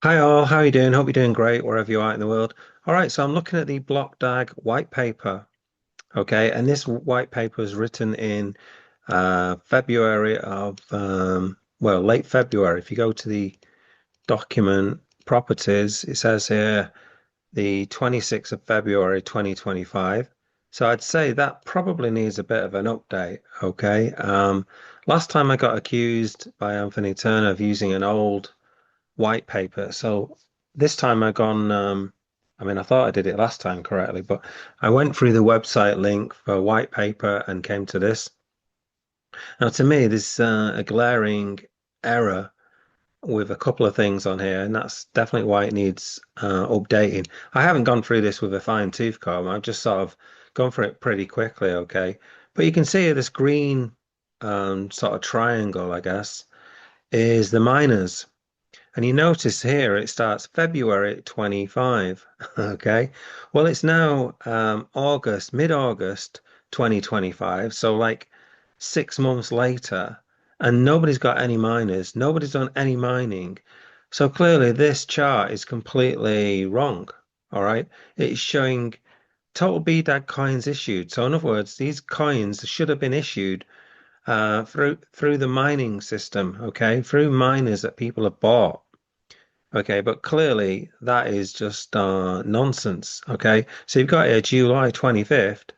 Hi all, how are you doing? Hope you're doing great wherever you are in the world. All right, so I'm looking at the Blockdag white paper. Okay, and this white paper is written in February of well, late February. If you go to the document properties, it says here the 26th of February 2025. So I'd say that probably needs a bit of an update. Okay, last time I got accused by Anthony Turner of using an old white paper. So this time I gone, I mean, I thought I did it last time correctly, but I went through the website link for white paper and came to this. Now, to me, there's a glaring error with a couple of things on here, and that's definitely why it needs updating. I haven't gone through this with a fine tooth comb. I've just sort of gone through it pretty quickly, okay? But you can see this green sort of triangle, I guess, is the miners. And you notice here it starts February 25. Okay. Well, it's now August, mid-August 2025. So like 6 months later, and nobody's got any miners. Nobody's done any mining. So clearly this chart is completely wrong. All right. It's showing total BDAG coins issued. So in other words, these coins should have been issued through the mining system, okay, through miners that people have bought. Okay, but clearly that is just nonsense. Okay, so you've got here July 25th.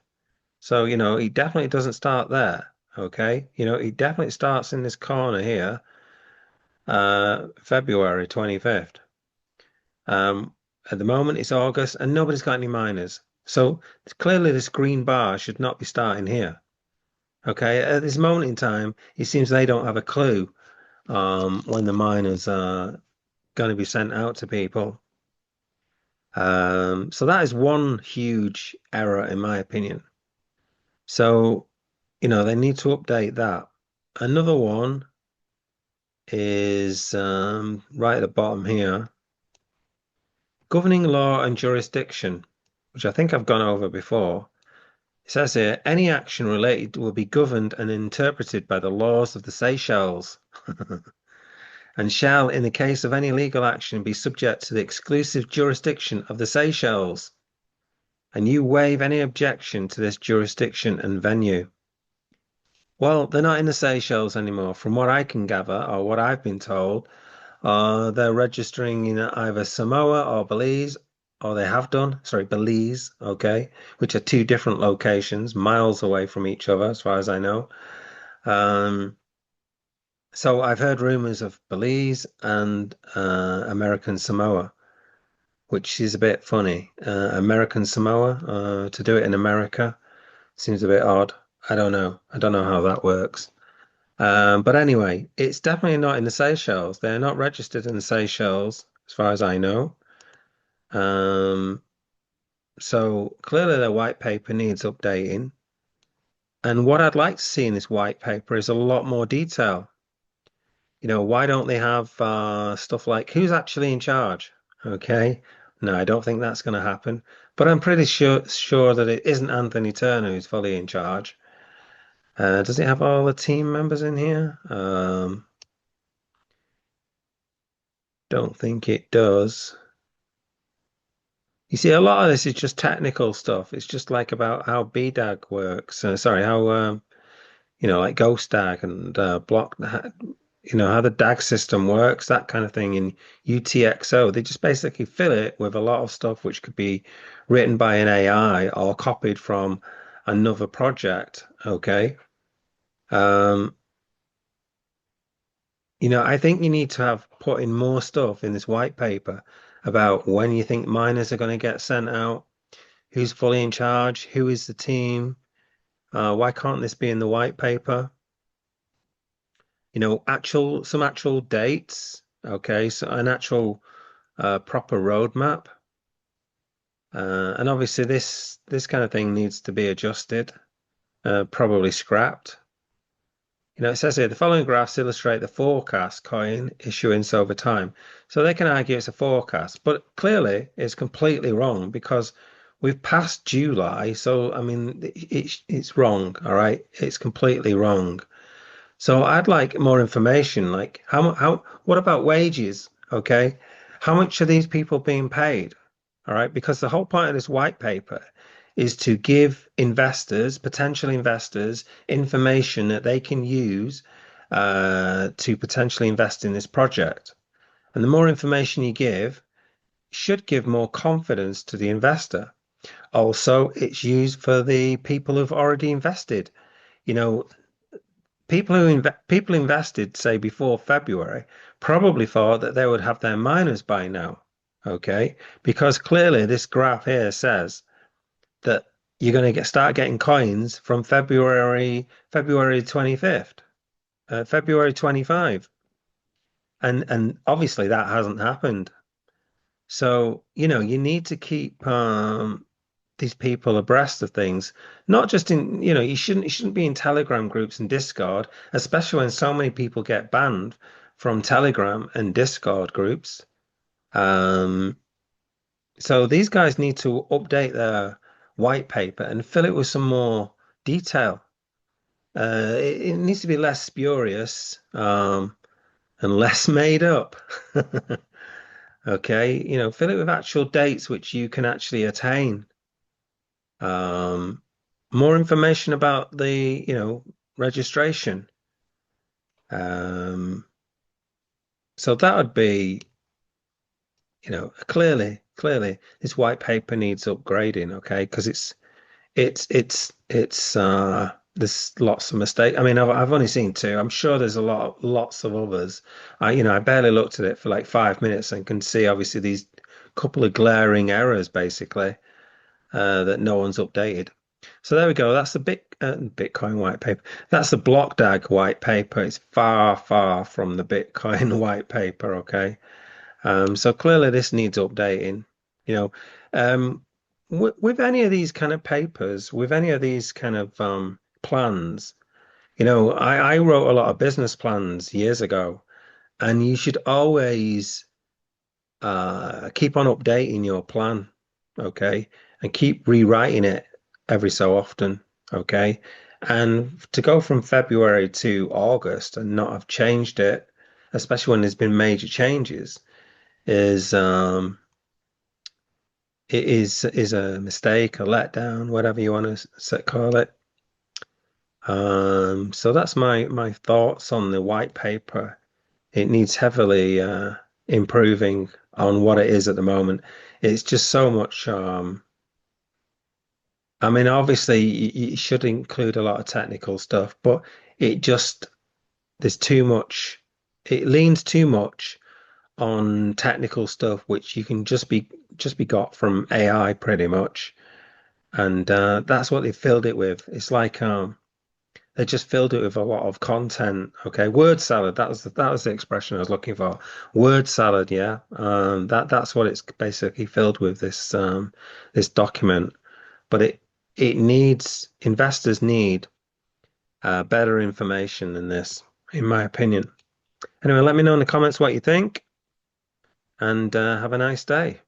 So, it definitely doesn't start there. Okay, it definitely starts in this corner here, February 25th. Um, at the moment, it's August and nobody's got any miners. So clearly, this green bar should not be starting here. Okay, at this moment in time, it seems they don't have a clue when the miners are going to be sent out to people. So that is one huge error in my opinion. So, they need to update that. Another one is right at the bottom here, governing law and jurisdiction, which I think I've gone over before. It says here, any action related will be governed and interpreted by the laws of the Seychelles, and shall, in the case of any legal action, be subject to the exclusive jurisdiction of the Seychelles. And you waive any objection to this jurisdiction and venue. Well, they're not in the Seychelles anymore. From what I can gather, or what I've been told, they're registering in either Samoa or Belize, or they have done, sorry, Belize, okay, which are two different locations, miles away from each other, as far as I know. Um, so I've heard rumors of Belize and American Samoa, which is a bit funny. American Samoa, to do it in America seems a bit odd. I don't know. I don't know how that works. But anyway, it's definitely not in the Seychelles. They're not registered in the Seychelles, as far as I know. Um, so clearly their white paper needs updating. And what I'd like to see in this white paper is a lot more detail. Why don't they have stuff like who's actually in charge? Okay. No, I don't think that's going to happen. But I'm pretty sure that it isn't Anthony Turner who's fully in charge. Does it have all the team members in here? Don't think it does. You see, a lot of this is just technical stuff. It's just like about how BDAG works. Sorry, how like Ghost DAG and how the DAG system works, that kind of thing in UTXO. They just basically fill it with a lot of stuff which could be written by an AI or copied from another project. Okay. Um, I think you need to have put in more stuff in this white paper about when you think miners are going to get sent out, who's fully in charge, who is the team, why can't this be in the white paper? Some actual dates. Okay, so an actual proper roadmap. And obviously this kind of thing needs to be adjusted, probably scrapped. It says here the following graphs illustrate the forecast coin issuance over time. So they can argue it's a forecast, but clearly it's completely wrong because we've passed July. So I mean, it's wrong. All right, it's completely wrong. So I'd like more information, like what about wages? Okay, How much are these people being paid? All right, because the whole point of this white paper is to give investors, potential investors, information that they can use to potentially invest in this project. And the more information you give, should give more confidence to the investor. Also, it's used for the people who've already invested. You know, people invested, say, before February, probably thought that they would have their miners by now. Okay, because clearly this graph here says that you're going to start getting coins from February 25th, February 25, and obviously that hasn't happened. So, you need to keep these people abreast of things, not just in, you shouldn't be in Telegram groups and Discord, especially when so many people get banned from Telegram and Discord groups. Um, so these guys need to update their white paper and fill it with some more detail. It needs to be less spurious, and less made up. Okay, fill it with actual dates which you can actually attain. Um, More information about the, registration. Um, so that would be, clearly this white paper needs upgrading, okay? Because there's lots of mistakes. I mean, I've only seen two. I'm sure there's lots of others. I barely looked at it for like 5 minutes and can see obviously these couple of glaring errors basically that no one's updated. So there we go. That's the Bitcoin white paper. That's the Blockdag white paper. It's far, far from the Bitcoin white paper. Okay. So clearly this needs updating. You know, with any of these kind of papers, with any of these kind of plans, I wrote a lot of business plans years ago, and you should always keep on updating your plan, okay, and keep rewriting it every so often, okay. And to go from February to August and not have changed it, especially when there's been major changes, is it is a mistake, a letdown, whatever you want to call it. So that's my thoughts on the white paper. It needs heavily improving on what it is at the moment. It's just so much. I mean, obviously, you should include a lot of technical stuff, but it just there's too much. It leans too much on technical stuff, which you can just be got from AI pretty much, and that's what they filled it with. It's like they just filled it with a lot of content. Okay, word salad. That was the expression I was looking for. Word salad. Yeah, that's what it's basically filled with. This document, but it needs investors need better information than this, in my opinion. Anyway, let me know in the comments what you think, and have a nice day.